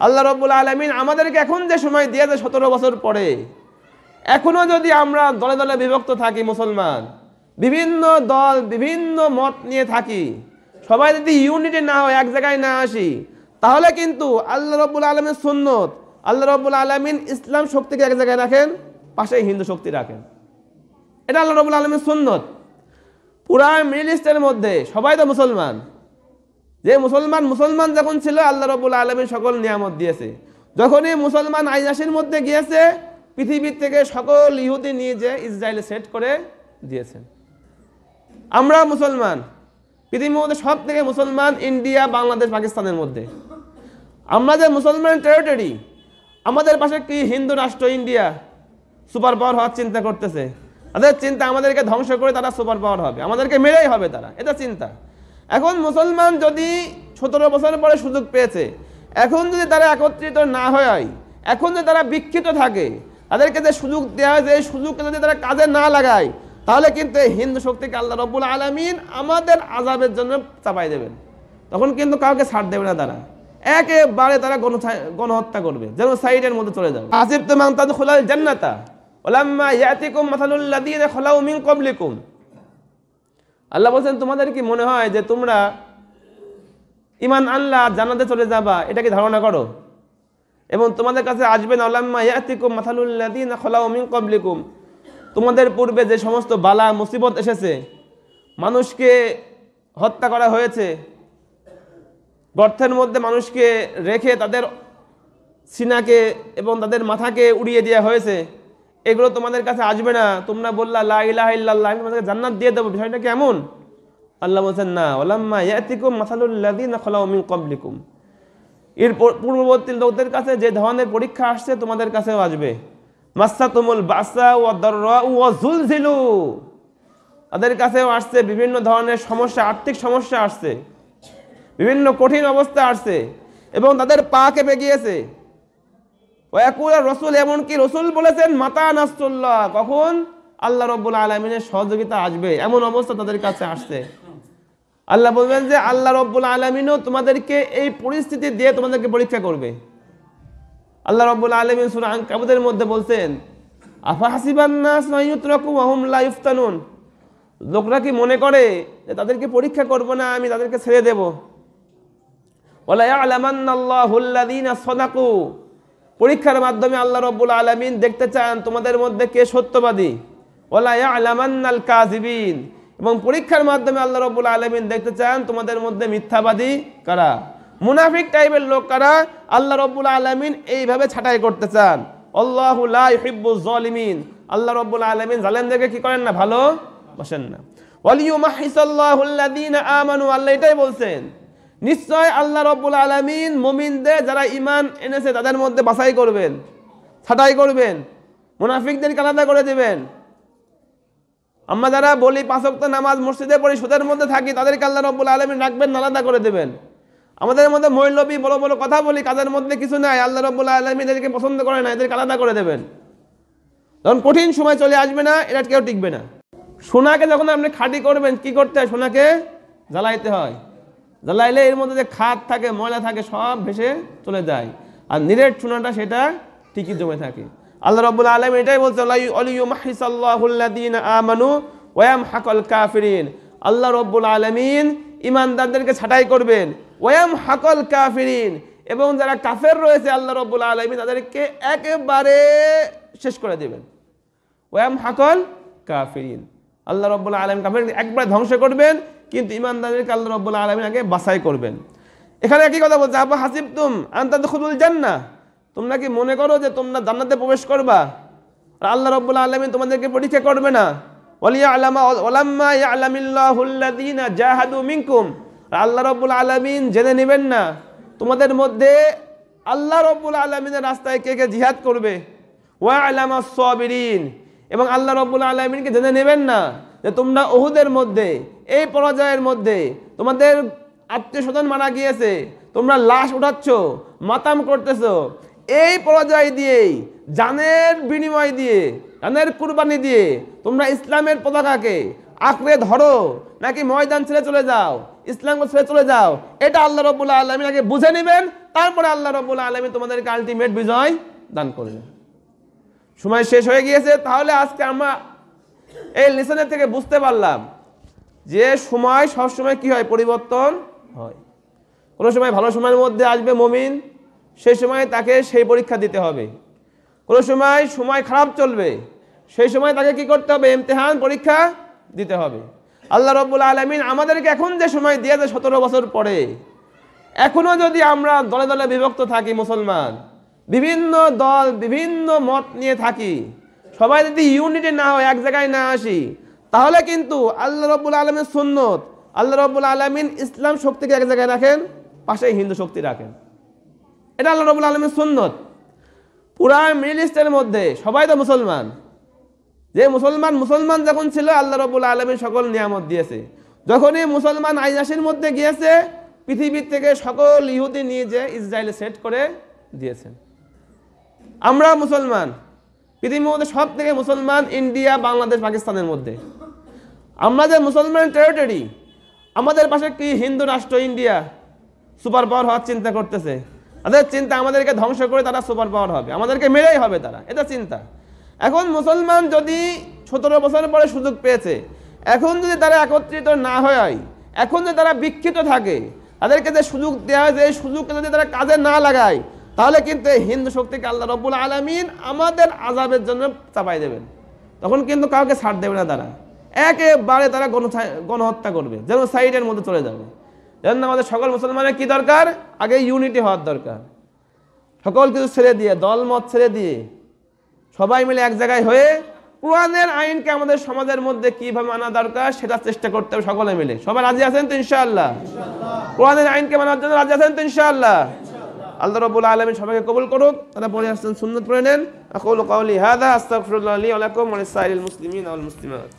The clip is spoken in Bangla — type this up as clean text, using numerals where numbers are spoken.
আল্লাহ রাব্বুল আলামিন আমাদেরকে এখন যে সময় দিয়েছে 17 বছর পরে, এখনো যদি আমরা দলে দলে বিভক্ত থাকি, মুসলমান বিভিন্ন দল বিভিন্ন মত নিয়ে থাকি, সবাই যদি ইউনিটি না হয়, এক জায়গায় না আসি, তাহলে কিন্তু আল্লাহ রাব্বুল আলামিনের সুন্নত, আল্লাহ রাব্বুল আলামিন ইসলাম শক্তিকে এক জায়গায় রাখেন, পাশে হিন্দু শক্তি রাখেন। এটা আল্লাহ রাব্বুল আলামিনের সুন্নত। পুরা মিডল ইস্টের মধ্যে সবাই তো মুসলমান, যে মুসলমান যখন ছিল আল্লাহ রাব্বুল আলামিন সকল নিয়ামত দিয়েছে। যখনই মুসলমান আইনাসির মধ্যে গিয়েছে, পৃথিবীর থেকে সকল ইহুদি নিয়ে যে ইসরায়েলে সেট করে দিয়েছেন। আমরা মুসলমান, পৃথিবীর মধ্যে সব থেকে মুসলমান ইন্ডিয়া, বাংলাদেশ, পাকিস্তানের মধ্যে। আমরা যে মুসলমান টেরিটরি, আমাদের পাশে কি হিন্দু রাষ্ট্র ইন্ডিয়া সুপার পাওয়ার হওয়ার চিন্তা করতেছে। তাদের চিন্তা আমাদেরকে ধ্বংস করে তারা সুপার পাওয়ার হবে, আমাদেরকে মেরেই হবে তারা, এটা চিন্তা। এখন মুসলমান যদি 17 বছর পরে সুযোগ পেয়েছে, এখন যদি তারা একত্রিত না হয়, এখন যদি তারা বিক্ষিপ্ত থাকে, তাদেরকে যে সুযোগ দেওয়া হয়, এই সুযোগকে যদি তারা কাজে না লাগায়, তাহলে কিন্তু হিন্দু শক্তিকে আল্লাহ রাব্বুল আলামিন আমাদের আযাবের জন্য চাপাই দেবেন। তখন কিন্তু কাউকে ছাড় দেবে না, তারা একেবারে তারা গণহত্যা করবে, জেনোসাইডের মধ্যে চলে যাবে। আসিবতুম আন তাদখুলাল জান্নাতা ওয়ালাম্মা ইয়াতিকুম মাসালুল লাযীনা খালাউ মিন ক্বাবলিকুম। আল্লাহ বলছেন, তোমাদের কি মনে হয় যে তোমরা ঈমান আনলা জান্নাতে চলে যাবা, এটা কি ধারণা করো? এবং তোমাদের কাছে আসবে না ওয়ালাম্মা ইয়াতিকুম মাসালুল লাযীনা খালাউ মিন ক্বাবলিকুম, তোমাদের পূর্বে যে সমস্ত বালা মুসিবত এসেছে, মানুষকে হত্যা করা হয়েছে, গর্তের মধ্যে মানুষকে রেখে তাদের সিনাকে এবং তাদের মাথাকে উড়িয়ে দেওয়া হয়েছে, এগুলো তোমাদের কাছে আসবে না। তোমরা বললা লা ইলাহা ইল্লাল্লাহ, আমি তোমাদেরকে জান্নাত দিয়ে দেবো, বিষয়টা কেমন? আল্লাহ বলছেন, না, ওয়ালাম্মা ইয়াতিকুম মাসালুল লাযীনা খালাউ মিন ক্বাবলিকুম, এর পূর্ববর্তী লোকদের কাছে যে ধরনের পরীক্ষা আসছে তোমাদের কাছেও আসবে। মাসসাতুমুল বাসা ওয়া দাররা ওয়া যুলজিলু, তাদের কাছেও আসছে বিভিন্ন ধরনের সমস্যা, আর্থিক সমস্যা আসছে, বিভিন্ন কঠিন অবস্থা আসছে, এবং তাদের পা কেঁপে গিয়েছে। ওয়াকুল রাসূল, এমনকি রাসূল বলেছেন, মাতা নাসরুল্লাহ, কখন আল্লাহ রাব্বুল আলামিনের সহযোগিতা আসবে, এমন অবস্থা তাদের কাছে আসছে। আল্লাহ বলবেন যে আল্লাহ রাব্বুল আলামিনও তোমাদেরকে এই পরিস্থিতি দিয়ে তোমাদেরকে পরীক্ষা করবে। আল্লাহ রাব্বুল আলামিন সূরা আনকাবুতের মধ্যে বলছেন, আফা হাসিবান নাস আইয়ুতরাকু ওয়া হুম লা ইফতানুন, লোকরা কি মনে করে যে তাদেরকে পরীক্ষা করব না, আমি তাদেরকে ছেড়ে দেব? ওয়ালা ইয়ালামান্নাল্লাহুল লাযীনা সাদাকু, পরীক্ষার মাধ্যমে আল্লাহ রাব্বুল আলামিন দেখতে চান তোমাদের মধ্যে কে সত্যবাদী। ওয়ালা ইয়ালামান্নাল কাযিবিন, এবং পরীক্ষার মাধ্যমে আল্লাহ রাব্বুল আলামিন দেখতে চান তোমাদের মধ্যে মিথ্যাবাদী কারা, মুনাফিক টাইপের লোক কারা, আল্লাহ রাব্বুল আলামিন এইভাবে ছাঁটাই করতে চান। আল্লাহু লা ইউহিব্বুজ জালিমিন, আল্লাহ রাব্বুল আলামিন জালেমদেরকে কি করেন না, ভালোবাসেন না। ওয়ালিয়ুমাহিসাল্লাহুল লাযীনা আমানু, আল্লাহ এটাই বলছেন, নিশ্চয় আল্লাহ রাব্বুল আলামিন মুমিনদের যারা ঈমান এনেছে তাদের মধ্যে বাছাই করবেন, ছাঁটাই করবেন, মুনাফিকদেরকে আলাদা করে দেবেন। আমরা যারা বলি 5 ওয়াক্ত নামাজ মসজিদে পড়ি, সুদের মধ্যে থাকি, তাদেরকে আল্লাহ রাব্বুল আলামিন রাখবেন, আলাদা করে দেবেন। আমাদের মধ্যে মৌলবী বড় বড় কথা বলি, কাজের মধ্যে কিছু নাই, আল্লাহ রাব্বুল আলামিন এদেরকে পছন্দ করে না, এদেরকে আলাদা করে দেবেন। তখন কঠিন সময় চলে আসবে না, এটা কেউ টিকবে না। সোনাকে যখন আপনি খাঁটি করবেন, কি করতে হয়? সোনাকে জ্বালাইতে হয়, জ্বালাইলে এর মধ্যে যে খাদ থাকে, ময়লা থাকে, সব ভেসে চলে যায়, আর নিরেট সোনাটা সেটা ঠিকই জমে থাকে। আল্লাহ রাব্বুল আলামিন এটাই বলছে, আলিয়ুমাহিসাল্লাহুল লাযীনা আমানু ওয়া ইয়ামহাকুল কাফিরিন, আল্লাহ রাব্বুল আলামিন ঈমানদারদেরকে ছাঁটাই করবেন, ওয়া ইয়ামহাকুল কাফিরিন, এবং যারা কাফের রয়েছে আল্লাহ রাব্বুল আলামিন তাদেরকে একেবারে শেষ করে দেবেন। ওয়া ইয়ামহাকুল কাফিরিন, আল্লাহ রাব্বুল আলামিন কাফেরকে একবারে ধ্বংস করবেন, কিন্তু ঈমানদারদেরকে আল্লাহ রাব্বুল আলামিন আগে বাছাই করবেন। এখানে একই কথা বলছে, আফা হাসিবতুম আন তাদখুলুল জান্নাহ, তোমরা কি মনে করো যে তোমরা জান্নাতে প্রবেশ করবা, আর আল্লাহ রাব্বুল আলামিন তোমাদেরকে পরীক্ষা করবে না? ওয়ালাম্মা ইয়ালামিল্লাহুল লাযীনা জাহাদু মিনকুম, আল্লাহ রাব্বুল আলামিন জেনে নেবেন না তোমাদের মধ্যে আল্লাহ রাব্বুল আলামিনের রাস্তায় কে কে জিহাদ করবে। ওয়া আলামাস সাবিরিন, এবং আল্লাহ রাব্বুল আলামিনকে জেনে নেবেন না যে তোমরা উহুদের মধ্যে, এই পরাজয়ের মধ্যে তোমাদের আত্মীয় স্বজন মারা গিয়েছে, তোমরা লাশ উঠাচ্ছ, মাতাম করতেছো, এই পরাজয় দিয়েই, জানের বিনিময় দিয়ে, জানের কুরবানি দিয়ে তোমরা ইসলামের পতাকাকে আঁকড়ে ধরো, নাকি ময়দান ছেড়ে চলে যাও, ইসলামকে ছেড়ে চলে যাও, এটা আল্লাহ রাব্বুল আলামিন আগে বুঝে নেবেন, তারপরে আল্লাহ রাব্বুল আলামিন তোমাদেরকে আলটিমেট বিজয় দান করলেন। সময় শেষ হয়ে গিয়েছে। তাহলে আজকে আমরা এই লেসনের থেকে বুঝতে পারলাম যে সময় সবসময় কি হয়, পরিবর্তন হয়। কোনো সময় ভালো সময়ের মধ্যে আসবে মুমিন, সেই সময় তাকে সেই পরীক্ষা দিতে হবে। কোনো সময় সময় খারাপ চলবে, সেই সময় তাকে কি করতে হবে, ইমতিহান পরীক্ষা দিতে হবে। আল্লাহ রাব্বুল আলামিন আমাদেরকে এখন যে সময় দিয়েছে 17 বছর পরে, এখনো যদি আমরা দলে দলে বিভক্ত থাকি, মুসলমান বিভিন্ন দল বিভিন্ন মত নিয়ে থাকি, সবাই যদি ইউনিটি না হয়, এক জায়গায় না আসি, তাহলে কিন্তু আল্লাহ রাব্বুল আলামিন সুন্নত, আল্লাহ রাব্বুল আলামিন ইসলাম শক্তিকে এক জায়গায় রাখেন, পাশে হিন্দু শক্তি রাখেন। এটা আল্লাহ রাব্বুল আলামিন সুন্নত। পুরা মিডল ইস্টের মধ্যে সবাই তো মুসলমান, যে মুসলমান যখন ছিল আল্লাহ রাব্বুল আলামিন সকল নিয়ামত দিয়েছে। যখনই মুসলমান আইয়াসের মধ্যে গিয়েছে, পৃথিবীর থেকে সকল ইহুদি নিয়ে যে ইসরায়েলে সেট করে দিয়েছেন। আমরা মুসলমান, পৃথিবীর মধ্যে সব থেকে মুসলমান ইন্ডিয়া, বাংলাদেশ, পাকিস্তানের মধ্যে। আমরা যে মুসলমান টেরিটরি, আমাদের পাশে কি হিন্দু রাষ্ট্র ইন্ডিয়া সুপার পাওয়ার হওয়ার চিন্তা করতেছে। তাদের চিন্তা আমাদেরকে ধ্বংস করে তারা সুপার পাওয়ার হবে, আমাদেরকে মেরেই হবে তারা, এটা চিন্তা। এখন মুসলমান যদি 17 বছর পরে সুযোগ পেয়েছে, এখন যদি তারা একত্রিত না হয়, এখন যদি তারা বিক্ষিপ্ত থাকে, তাদেরকে যে সুযোগ দেওয়া হয়, এই সুযোগকে যদি তারা কাজে না লাগায়, তাহলে কিন্তু হিন্দু শক্তিকে আল্লাহ রাব্বুল আলামিন আমাদের আযাবের জন্য চাপাই দেবেন। তখন কিন্তু কাউকে ছাড় দেবে না, তারা একেবারে তারা গণহত্যা করবে, জেনোসাইডের মধ্যে চলে যাবে। যেন আমাদের সকল মুসলমানের কি দরকার, আগে ইউনিটি হওয়ার দরকার। সকল কিছু ছেড়ে দিয়ে, দলমত ছেড়ে দিয়ে, সবাই মিলে এক জায়গায় হয়ে কোরআনের আইনকে আমাদের সমাজের মধ্যে কিভাবে আনা দরকার সেটা চেষ্টা করতে হবে সকলে মিলে। সবাই রাজি আছেন তো ইনশাআল্লাহ? কোরআনের আইনকে মানার জন্য রাজি আছেন তো ইনশাআল্লাহ? আল্লাহ রাব্বুল আলামিন সবাইকে কবুল করুক। তারা পড়ে আসছেন, সুন্নাত পড়ে নেন। আকুলু কাওলি হাযা আস্তাগফিরুল্লাহ লি ওয়া লাকুম ওয়া লিসাইরিল মুসলিমিনা ওয়াল মুসলিমাত।